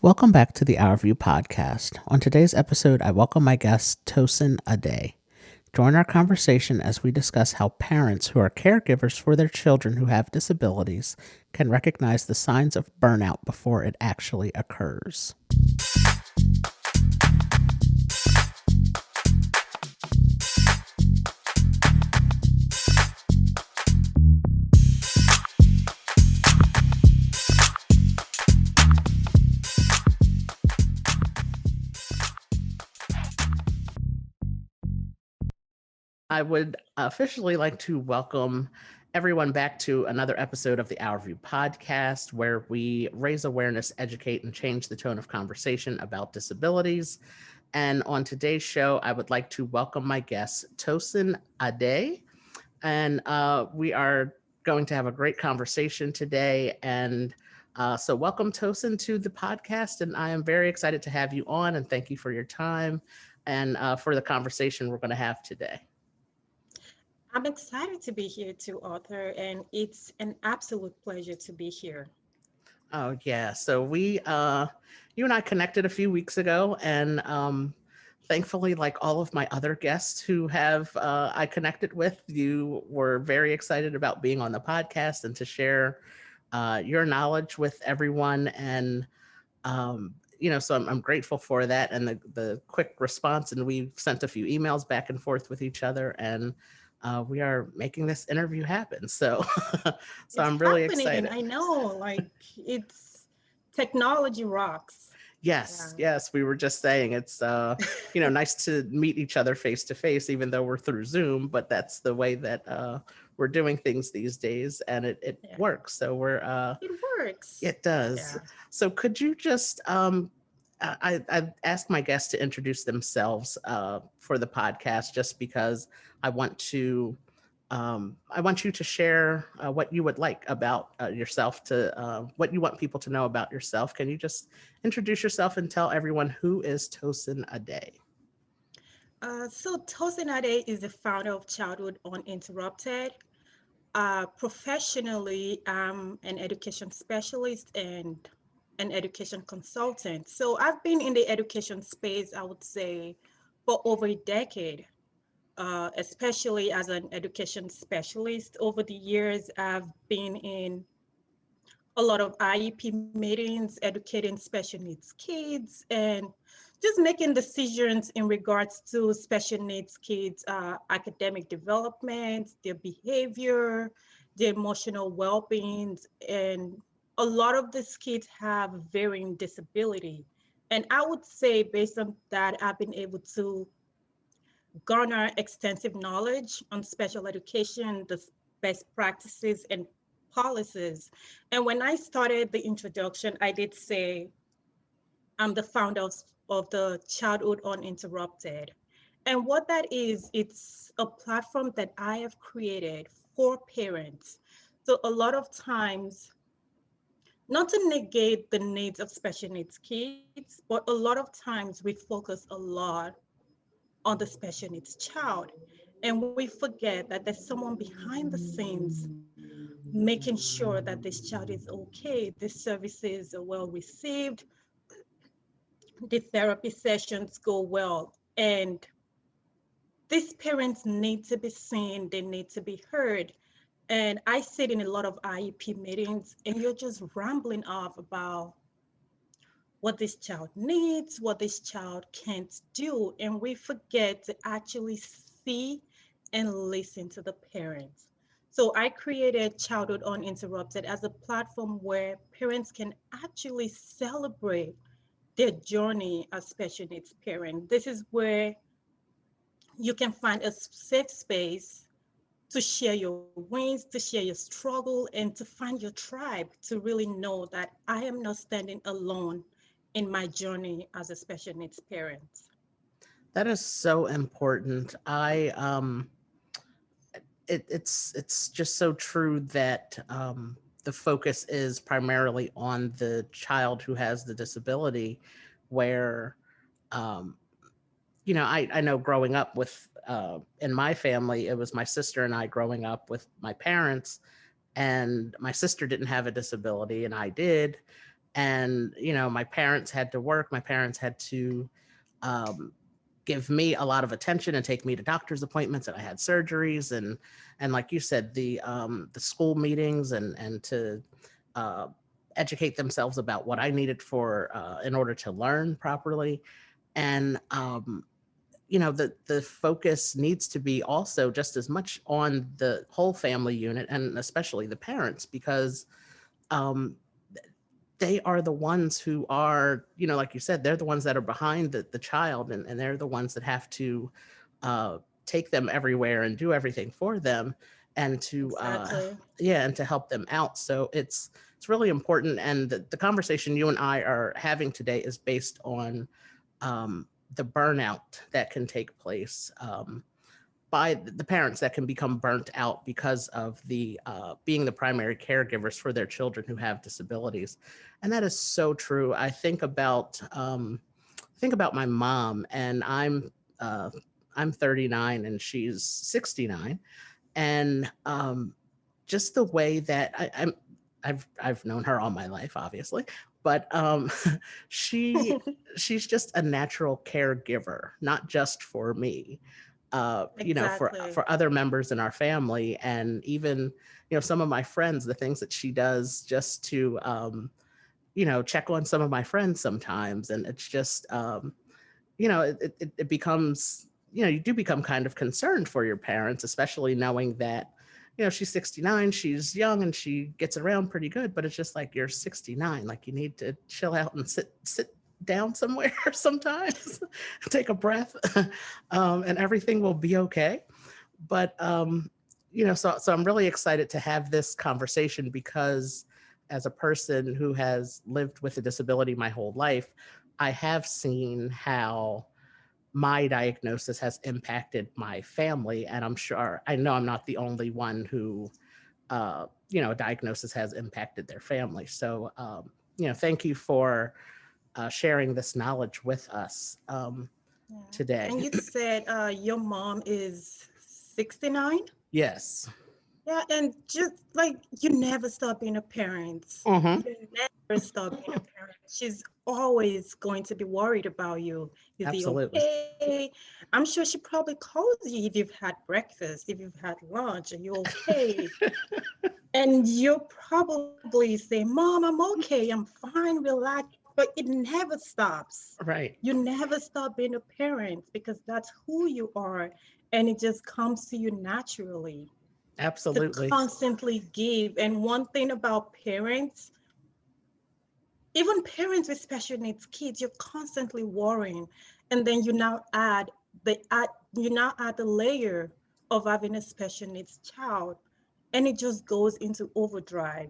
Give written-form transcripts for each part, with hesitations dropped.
Welcome back to the OurView Podcast. On today's episode, I welcome my guest, Tosin Ade. Join our conversation as we discuss how parents who are caregivers for their children who have disabilities can recognize the signs of burnout before it actually occurs. I would officially like to welcome everyone back to another episode of the OurView Podcast, where we raise awareness, educate, and change the tone of conversation about disabilities. And on today's show, I would like to welcome my guest, Tosin Ade. And we are going to have a great conversation today. And so, welcome, Tosin, to the podcast. And I am very excited to have you on. And thank you for your time and for the conversation we're going to have today. I'm excited to be here too, Arthur, and it's an absolute pleasure to be here. Oh yeah. So you and I connected a few weeks ago, and thankfully, like all of my other guests who have I connected with, you were very excited about being on the podcast and to share your knowledge with everyone. And so I'm grateful for that and the quick response. And we've sent a few emails back and forth with each other, and we are making this interview happen. So, so It's I'm really happening. excited. I know, it's technology rocks. Yes, Yeah. yes. We were just saying it's nice to meet each other face to face, even though we're through Zoom, but that's the way that we're doing things these days, and it Yeah. works. So It works. it does. Yeah. So could you just I've asked my guests to introduce themselves for the podcast, just because I want to I want you to share what you would like about yourself, to what you want people to know about yourself. Can you just introduce yourself and tell everyone who is Tosin Ade? So Tosin Ade is the founder of Childhood Uninterrupted. Professionally, I'm an education specialist and an education consultant. So I've been in the education space, I would say, for over a decade. Especially as an education specialist. Over the years, I've been in a lot of IEP meetings, educating special needs kids, and just making decisions in regards to special needs kids' academic development, their behavior, their emotional well-being, and a lot of these kids have varying disability. And I would say, based on that, I've been able to garner extensive knowledge on special education, the best practices and policies. And when I started the introduction, I did say I'm the founder of the Childhood Uninterrupted. And what that is, it's a platform that I have created for parents. So a lot of times, not to negate the needs of special needs kids, but a lot of times we focus a lot on the special needs child. And we forget that there's someone behind the scenes making sure that this child is okay, the services are well received, the therapy sessions go well. And these parents need to be seen, they need to be heard. And I sit in a lot of IEP meetings, and you're just rambling off about what this child needs, what this child can't do. And we forget to actually see and listen to the parents. So I created Childhood Uninterrupted as a platform where parents can actually celebrate their journey as special needs parents. This is where you can find a safe space to share your wins, to share your struggle, and to find your tribe, to really know that I am not standing alone in my journey as a special needs parent. That is so important. It's just so true that the focus is primarily on the child who has the disability, where um, I know growing up with in my family, it was my sister and I growing up with my parents, and my sister didn't have a disability and I did. And, my parents had to work. My parents had to um, give me a lot of attention and take me to doctor's appointments, and I had surgeries, and like you said, the school meetings, and to uh, educate themselves about what I needed for in order to learn properly. And the focus needs to be also just as much on the whole family unit, and especially the parents, because um, they are the ones who are, like you said, they're the ones that are behind the child, and they're the ones that have to uh, take them everywhere and do everything for them, and to Exactly. yeah, and to help them out. So it's really important. And the conversation you and I are having today is based on um, the burnout that can take place by the parents that can become burnt out because of the being the primary caregivers for their children who have disabilities. And that is so true. I think about my mom, and I'm 39 and she's 69, and just the way that I've known her all my life, obviously, but she she's just a natural caregiver, not just for me, for Exactly. other members in our family, and even some of my friends. The things that she does just to check on some of my friends sometimes, and it's just it becomes, you do become kind of concerned for your parents, especially knowing that, she's 69, she's young, and she gets around pretty good, but it's just like, you're 69, like, you need to chill out and sit down somewhere sometimes, take a breath, and everything will be okay. But so I'm really excited to have this conversation, because as a person who has lived with a disability my whole life, I have seen how my diagnosis has impacted my family, and I know I'm not the only one who a diagnosis has impacted their family. So thank you for sharing this knowledge with us Yeah. today. And you said your mom is 69? Yes. Yeah, and just like you never stop being a parent. Hmm. You never stop being a parent. She's always going to be worried about you. Is he Absolutely. okay? I'm sure she probably calls you if you've had breakfast, if you've had lunch, are you okay? And you'll probably say, Mom, I'm okay, I'm fine, relax. But it never stops. Right. You never stop being a parent because that's who you are. And it just comes to you naturally to Absolutely. constantly give. And one thing about parents, even parents with special needs kids, you're constantly worrying. And then you now add the layer of having a special needs child. And it just goes into overdrive.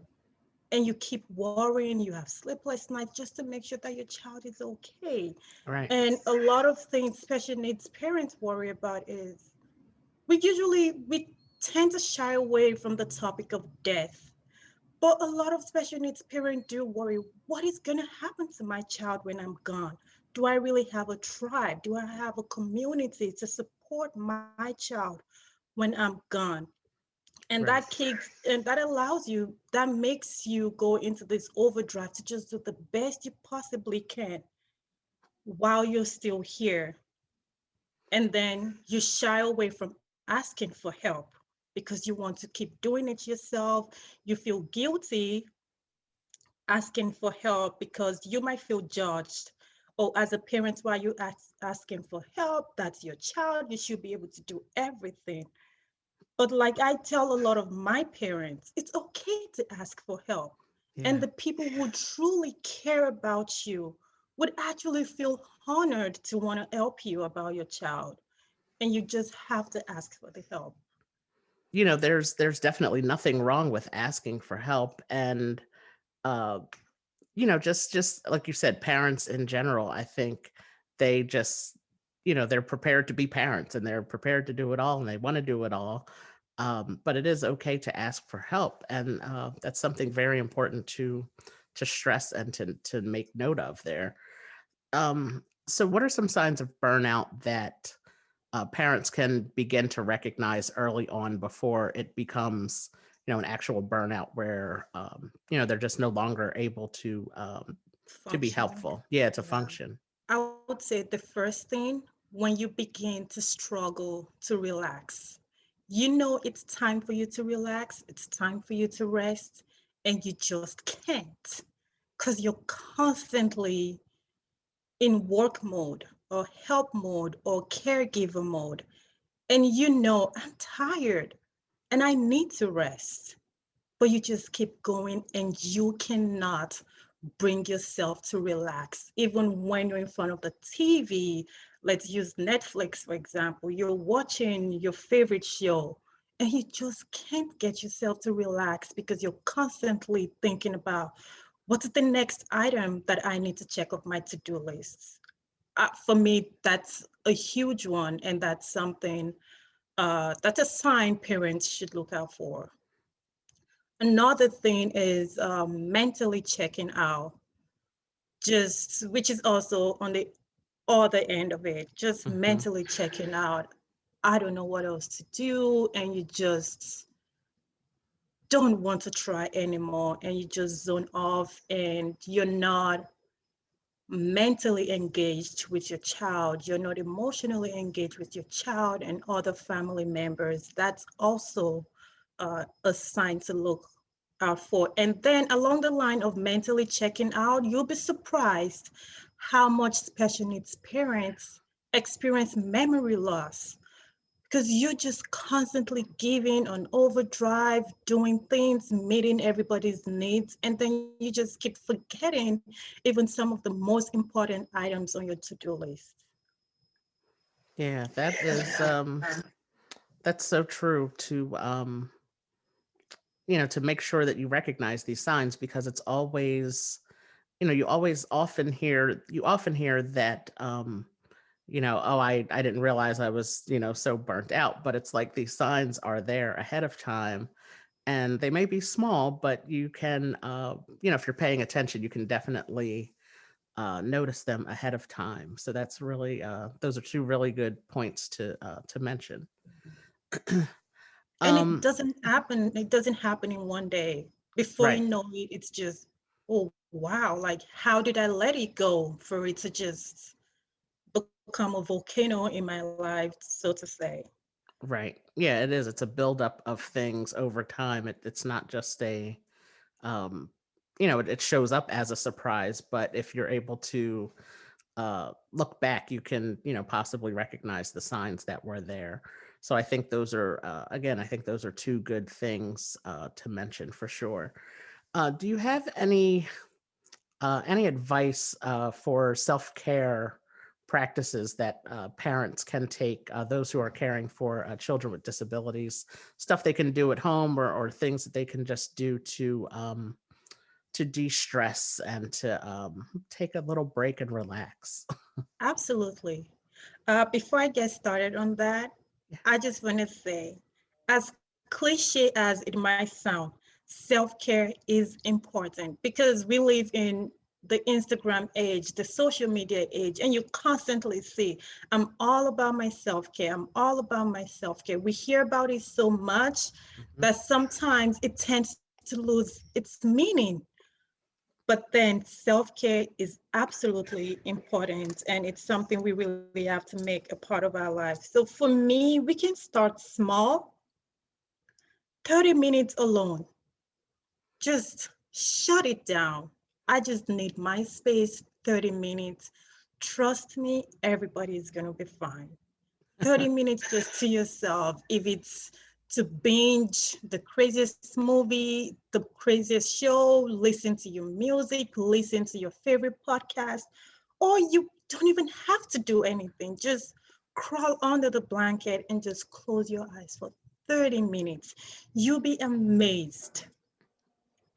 And you keep worrying, you have sleepless nights just to make sure that your child is okay. Right. And a lot of things special needs parents worry about is we tend to shy away from the topic of death. But a lot of special needs parents do worry, what is going to happen to my child when I'm gone? Do I really have a tribe? Do I have a community to support my child when I'm gone? Right. And that allows you, that makes you go into this overdrive to just do the best you possibly can while you're still here. And then you shy away from asking for help because you want to keep doing it yourself. You feel guilty asking for help because you might feel judged. Or as a parent, why you asking for help? That's your child. You should be able to do everything. But like I tell a lot of my parents, it's okay to ask for help. And Yeah. the people who truly care about you would actually feel honored to want to help you about your child. And you just have to ask for the help. There's definitely nothing wrong with asking for help, and uh just like you said, parents in general, I think they just, they're prepared to be parents, and they're prepared to do it all, and they want to do it all. But it is okay to ask for help, and that's something very important to stress and to make note of there. So what are some signs of burnout that parents can begin to recognize early on before it becomes, an actual burnout where, they're just no longer able to be Functioning. helpful. Yeah, to Yeah. function. I would say the first thing, when you begin to struggle to relax, you know it's time for you to relax, it's time for you to rest, and you just can't because you're constantly in work mode or help mode or caregiver mode. And you know, I'm tired and I need to rest, but you just keep going and you cannot bring yourself to relax. Even when you're in front of the TV, let's use Netflix, for example, you're watching your favorite show and you just can't get yourself to relax because you're constantly thinking about what's the next item that I need to check off my to-do list. For me, that's a huge one, and that's something that's a sign parents should look out for. Another thing is mentally checking out, just which is also on the other end of it, just Hmm. mentally checking out. I don't know what else to do, and you just don't want to try anymore, and you just zone off, and you're not mentally engaged with your child, you're not emotionally engaged with your child and other family members. That's also a sign to look out for. And then along the line of mentally checking out, you'll be surprised how much special needs parents experience memory loss because you're just constantly giving on overdrive, doing things, meeting everybody's needs, and then you just keep forgetting even some of the most important items on your to-do list. Yeah, that's so true to make sure that you recognize these signs, because it's always, you often hear that, oh, I didn't realize I was, so burnt out, but it's like these signs are there ahead of time, and they may be small, but you can, if you're paying attention, you can definitely notice them ahead of time. So that's really, those are two really good points to mention. And um it doesn't happen in one day. Before you right. know it, it's just, oh wow, like how did I let it go for it to just become a volcano in my life, so to say. Right. Yeah, it is. It's a buildup of things over time. It's not just um, it shows up as a surprise, but if you're able to look back, you can, possibly recognize the signs that were there. So I think those are, again, I think those are two good things to mention for sure. Do you have any advice for self care practices that parents can take, those who are caring for children with disabilities, stuff they can do at home, or things that they can just do to de-stress and to take a little break and relax? Absolutely. Before I get started on that, Yeah. I just want to say, as cliche as it might sound, self-care is important because we live in the Instagram age, the social media age, and you constantly see, I'm all about my self-care. I'm all about my self-care. We hear about it so much Mhm. that sometimes it tends to lose its meaning. But then self-care is absolutely important, and it's something we really have to make a part of our lives. So for me, we can start small, 30 minutes alone. Just shut it down. I just need my space, 30 minutes. Trust me, everybody is going to be fine. 30 minutes just to yourself. If it's to binge the craziest movie, the craziest show, listen to your music, listen to your favorite podcast, or you don't even have to do anything. Just crawl under the blanket and just close your eyes for 30 minutes. You'll be amazed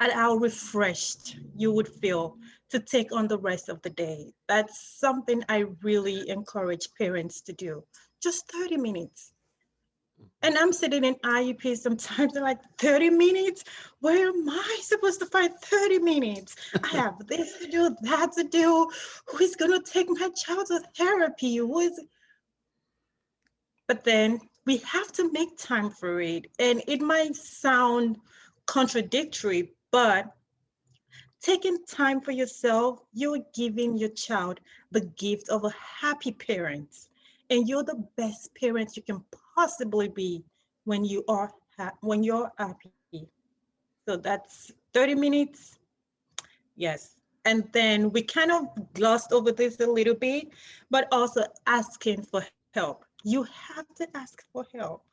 at how refreshed you would feel to take on the rest of the day. That's something I really encourage parents to do. Just 30 minutes. And I'm sitting in IUP sometimes, they're like, 30 minutes? Where am I supposed to find 30 minutes? I have this to do, that to do. Who is going to take my child to therapy? Who is, but then we have to make time for it. And it might sound contradictory, but taking time for yourself, you're giving your child the gift of a happy parent. And you're the best parent you can possibly be when when you're happy. So that's 30 minutes. Yes. And then we kind of glossed over this a little bit, but also asking for help. You have to ask for help.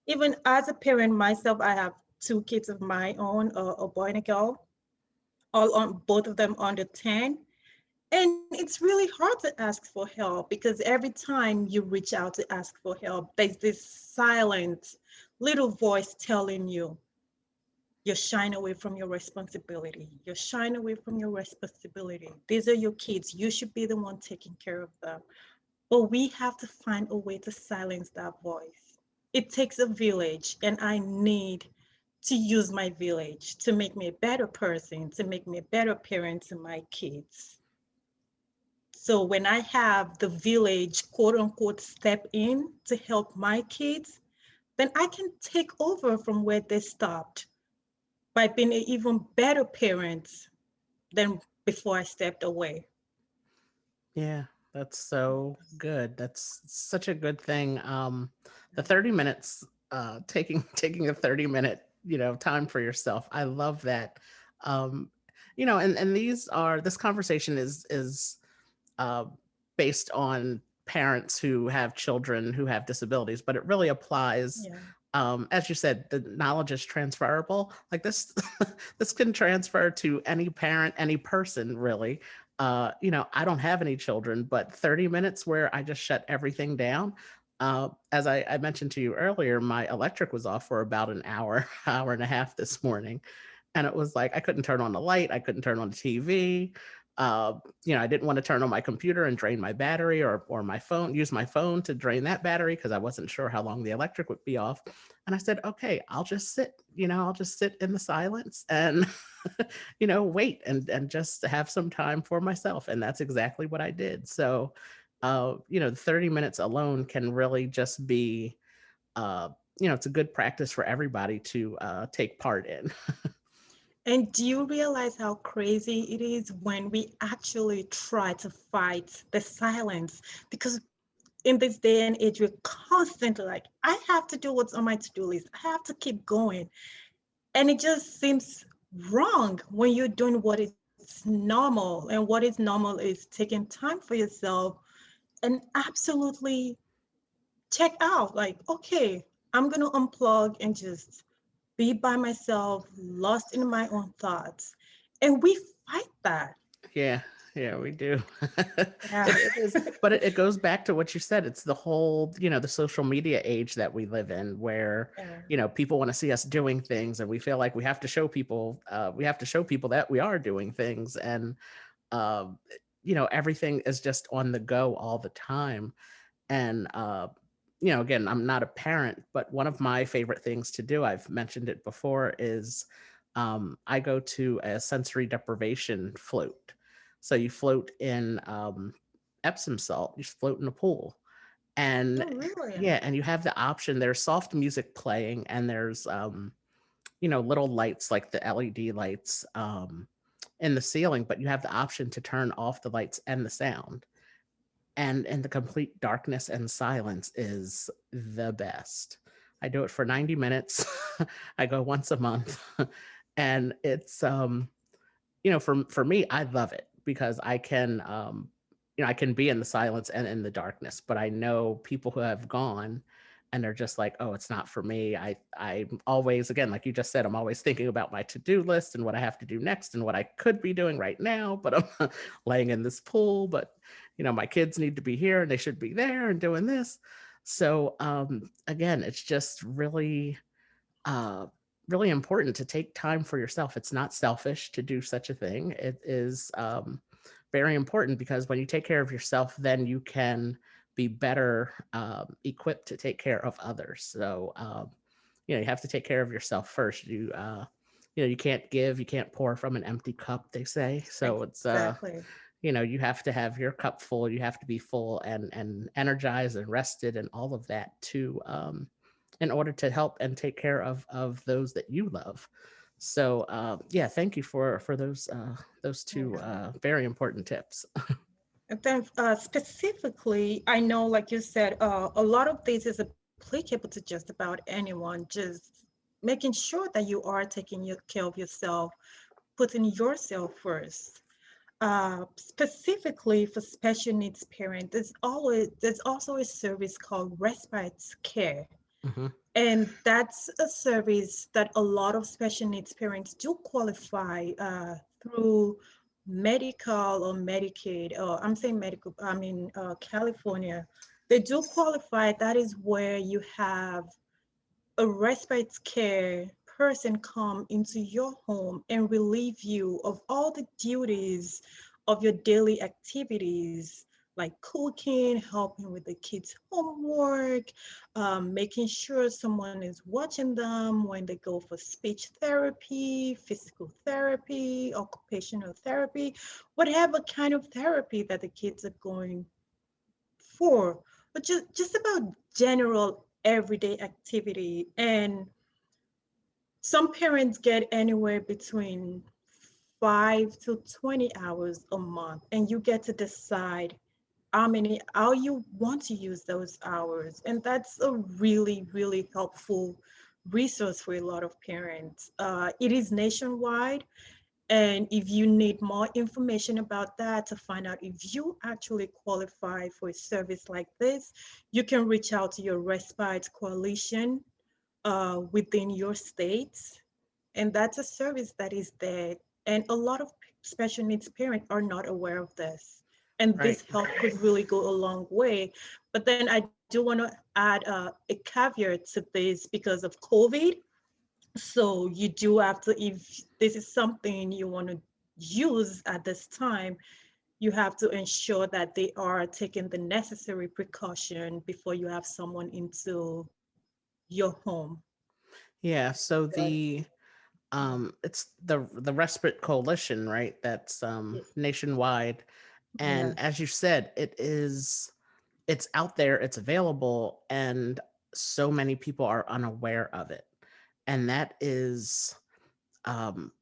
Even as a parent myself, I have two kids of my own, a boy and a girl, all on both of them under 10. And it's really hard to ask for help because every time you reach out to ask for help, there's this silent little voice telling you, you're shying away from your responsibility. You're shying away from your responsibility. These are your kids. You should be the one taking care of them. But we have to find a way to silence that voice. It takes a village, and I need to use my village to make me a better person, to make me a better parent to my kids. So when I have the village, quote unquote, step in to help my kids, then I can take over from where they stopped by being an even better parent than before I stepped away. Yeah, that's so good. That's such a good thing. The 30 minutes, taking a 30-minute, time for yourself. I love that. Um, and this conversation is uh, based on parents who have children who have disabilities, but it really applies. Yeah. As you said, the knowledge is transferable. Like this, this can transfer to any parent, any person, really. I don't have any children, but 30 minutes where I just shut everything down. As I mentioned to you earlier, my electric was off for about an hour, hour and a half this morning. And it was like I couldn't turn on the light, I couldn't turn on the TV. I didn't want to turn on my computer and drain my battery, or my phone, use my phone to drain that battery because I wasn't sure how long the electric would be off. And I said, okay, I'll just sit in the silence and wait and just have some time for myself. And that's exactly what I did. So 30 minutes alone can really just be uh, it's a good practice for everybody to take part in. And do you realize how crazy it is when we actually try to fight the silence? Because in this day and age, we're constantly like, I have to do what's on my to do list, I have to keep going. And it just seems wrong when you're doing what is normal. And what is normal is taking time for yourself and absolutely check out. Like, okay, I'm going to unplug and just be by myself, lost in my own thoughts. And we fight that. Yeah, yeah, we do. Yeah. It is, but it goes back to what you said. It's the whole, the social media age that we live in, where Yeah. people want to see us doing things, and we feel like we have to show people that we are doing things, and um, everything is just on the go all the time. And again, I'm not a parent, but one of my favorite things to do, I've mentioned it before, is I go to a sensory deprivation float. So you float in Epsom salt, you float in a pool. And Oh, really? yeah, and you have the option. There's soft music playing, and there's little lights like the LED lights in the ceiling, but you have the option to turn off the lights and the sound. And in the complete darkness and silence is the best. I do it for 90 minutes. I go once a month. And it's for me, I love it because I can be in the silence and in the darkness, but I know people who have gone and they're just like, oh, it's not for me. I'm always, again, like you just said, I'm always thinking about my to-do list and what I have to do next and what I could be doing right now, but I'm laying in this pool, but my kids need to be here and they should be there and doing this. So again, it's just really uh, really important to take time for yourself. It's not selfish to do such a thing. It is very important because when you take care of yourself, then you can be better equipped to take care of others. So, you have to take care of yourself first. You can't give, you can't pour from an empty cup, they say. So Exactly. you have to have your cup full. You have to be full and energized and rested and all of that to in order to help and take care of those that you love. So yeah, thank you for those two Yeah. very important tips. And then specifically, I know, like you said, a lot of this is applicable to just about anyone. Just making sure that you are taking care of yourself, putting yourself first. Specifically for special needs parents, there's also a service called Respite Care, Hmm. and that's a service that a lot of special needs parents do qualify through medical or Medicaid, or I'm saying medical, I mean California. They do qualify. That is where you have a respite care person come into your home and relieve you of all the duties of your daily activities, like cooking, helping with the kids' homework, making sure someone is watching them when they go for speech therapy, physical therapy, occupational therapy, whatever kind of therapy that the kids are going for, but just about general everyday activity. And some parents get anywhere between 5 to 20 hours a month, and you get to decide how you want to use those hours. And that's a really, really helpful resource for a lot of parents. It is nationwide. And if you need more information about that to find out if you actually qualify for a service like this, you can reach out to your Respite Coalition within your states. And that's a service that is there. And a lot of special needs parents are not aware of this. And Right. this help could really go a long way. But then I do want to add a caveat to this because of COVID. So you do have to, if this is something you want to use at this time, you have to ensure that they are taking the necessary precaution before you have someone into your home. Yeah. So the Yeah. it's the Respite Coalition, right? That's Yes. nationwide, and Yes. as you said, it's out there, it's available, and so many people are unaware of it, and that is um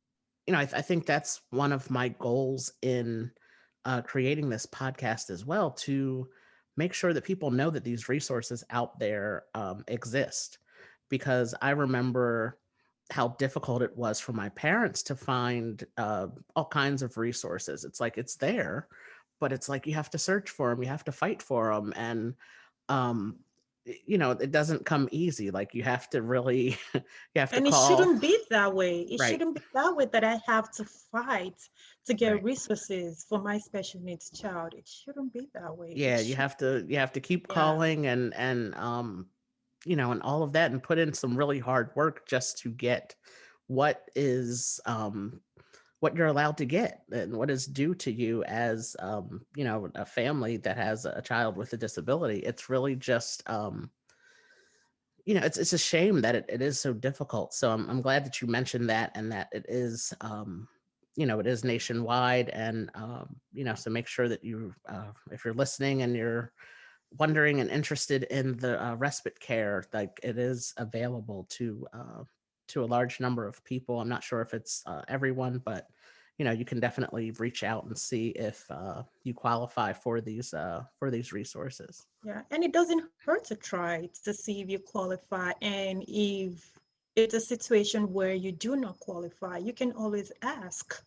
I think that's one of my goals in creating this podcast as well, to make sure that people know that these resources out there exist. Because I remember how difficult it was for my parents to find all kinds of resources. It's like it's there, but it's like you have to search for them, you have to fight for them, and um, it doesn't come easy. Like you have to really, you have to And it call. shouldn't be that way. It Right, shouldn't be that way that I have to fight to get right. resources for my special needs child. It shouldn't be that way. It Yeah, you should, have to keep yeah. calling and all of that, and put in some really hard work just to get what is what you're allowed to get and what is due to you as a family that has a child with a disability. It's really just it's a shame that it is so difficult. So I'm glad that you mentioned that, and that it is it is nationwide. And so make sure that you if you're listening and you're wondering and interested in the respite care, like it is available to a large number of people. I'm not sure if it's everyone, but you can definitely reach out and see if you qualify for these resources. Yeah, and it doesn't hurt to try to see if you qualify. And if it's a situation where you do not qualify, you can always ask,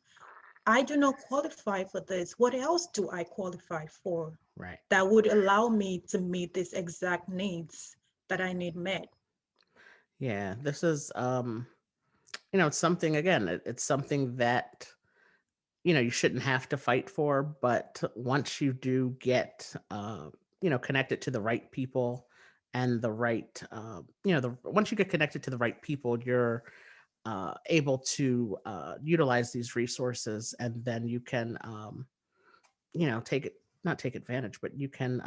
I do not qualify for this. What else do I qualify for Right. that would allow me to meet these exact needs that I need met? Yeah, this is it's something, again, it's something that you shouldn't have to fight for, but once you do get connected to the right people, and the right once you get connected to the right people, you're able to utilize these resources, and then you can take it not take advantage, but you can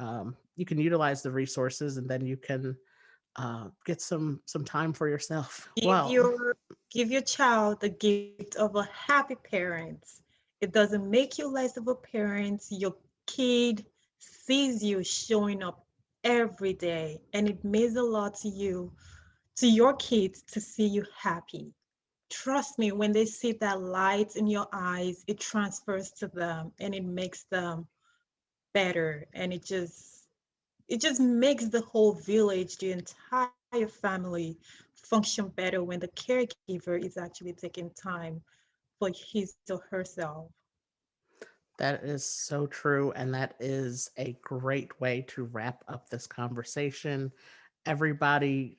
utilize the resources, and then you can get some time for yourself. Give Well, your give your child the gift of a happy parent. It doesn't make you less of a parent. Your kid sees you showing up every day, and it means a lot to you, to your kids, to see you happy. trust me, when they see that light in your eyes, it transfers to them and it makes them better. And it just makes the whole village, the entire family function better when the caregiver is actually taking time for his or herself. That is so true. And that is a great way to wrap up this conversation. Everybody,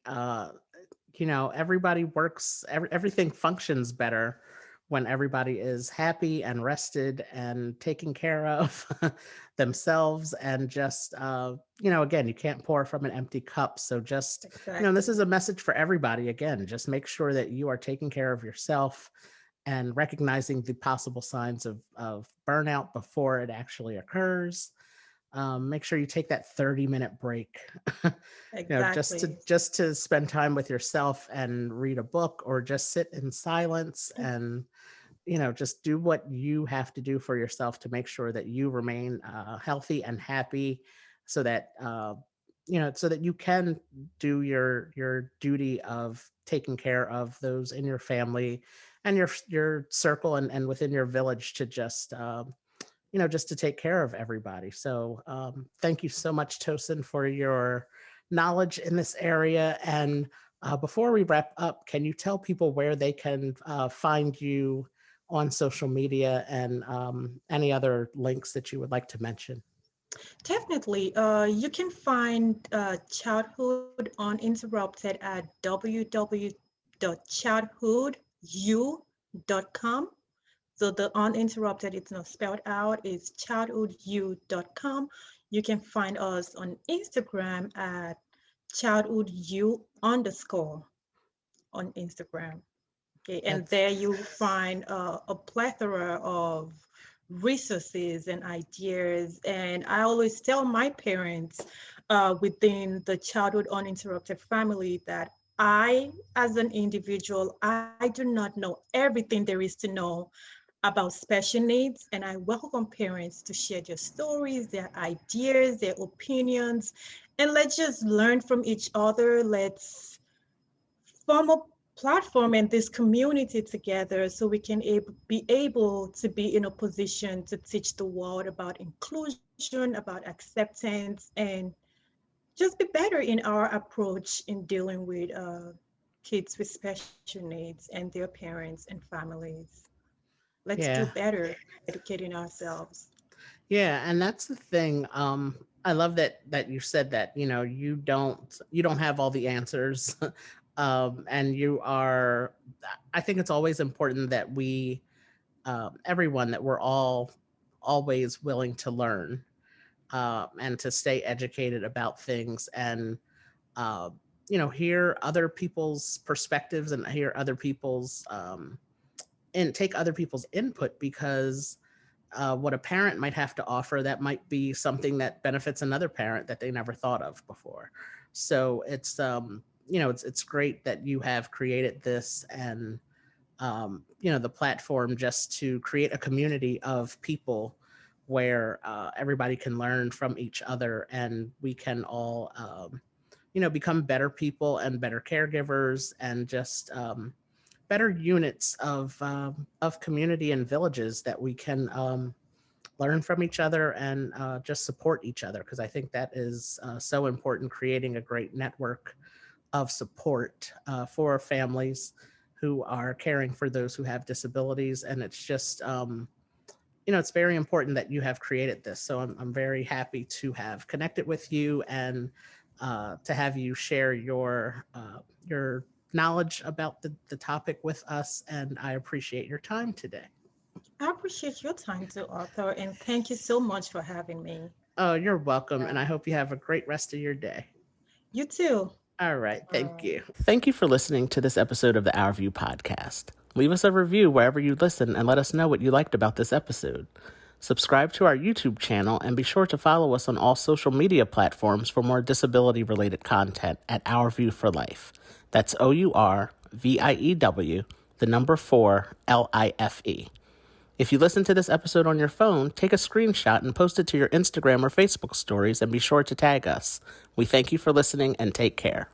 everybody works, everything functions better when everybody is happy and rested and taking care of themselves. And just, again, you can't pour from an empty cup. So just, this Exactly. is a message for everybody. Again, just make sure that you are taking care of yourself and recognizing the possible signs of burnout before it actually occurs. Make sure you take that 30-minute break, just to Exactly. spend time with yourself and read a book, or just sit in silence and just do what you have to do for yourself to make sure that you remain healthy and happy, so that so that you can do your duty of taking care of those in your family and your circle, and within your village, to just just to take care of everybody. So thank you so much, Tosin, for your knowledge in this area. And before we wrap up, can you tell people where they can find you on social media, and any other links that you would like to mention? Definitely. You can find Childhood Uninterrupted at www.childhoodu.com. So the uninterrupted, it's not spelled out, it's childhoodu.com. You can find us on Instagram at childhoodu underscore on Instagram. Okay, and That's there you'll find a plethora of resources and ideas. And I always tell my parents within the Childhood Uninterrupted family that I, as an individual, I do not know everything there is to know about special needs. And I welcome parents to share their stories, their ideas, their opinions, and let's just learn from each other. Let's form a platform and this community together so we can be able to be in a position to teach the world about inclusion, about acceptance, and just be better in our approach in dealing with kids with special needs and their parents and families. Let's do Yeah. better educating ourselves. Yeah, and that's the thing. I love that you said that, you don't have all the answers. And you are I think it's always important that we everyone, that we're all always willing to learn, and to stay educated about things, and uh, hear other people's perspectives, and hear other people's and take other people's input, because what a parent might have to offer, that might be something that benefits another parent that they never thought of before. So it's great that you have created this, and the platform, just to create a community of people where everybody can learn from each other, and we can all become better people and better caregivers, and just better units of community and villages, that we can learn from each other, and just support each other, because I think that is so important, creating a great network of support for families who are caring for those who have disabilities. And it's just it's very important that you have created this. So I'm very happy to have connected with you, and to have you share your knowledge about the topic with us. And I appreciate your time today. I appreciate your time too, Arthur, and thank you so much for having me. Oh, you're welcome. Yeah. And I hope you have a great rest of your day. You too. All right. All Thank right. you. Thank you for listening to this episode of the OurView Podcast. Leave us a review wherever you listen, and let us know what you liked about this episode. Subscribe to our YouTube channel, and be sure to follow us on all social media platforms for more disability-related content at OurView for Life. That's OurView, the number 4, LIFE. If you listen to this episode on your phone, take a screenshot and post it to your Instagram or Facebook stories, and be sure to tag us. We thank you for listening, and take care.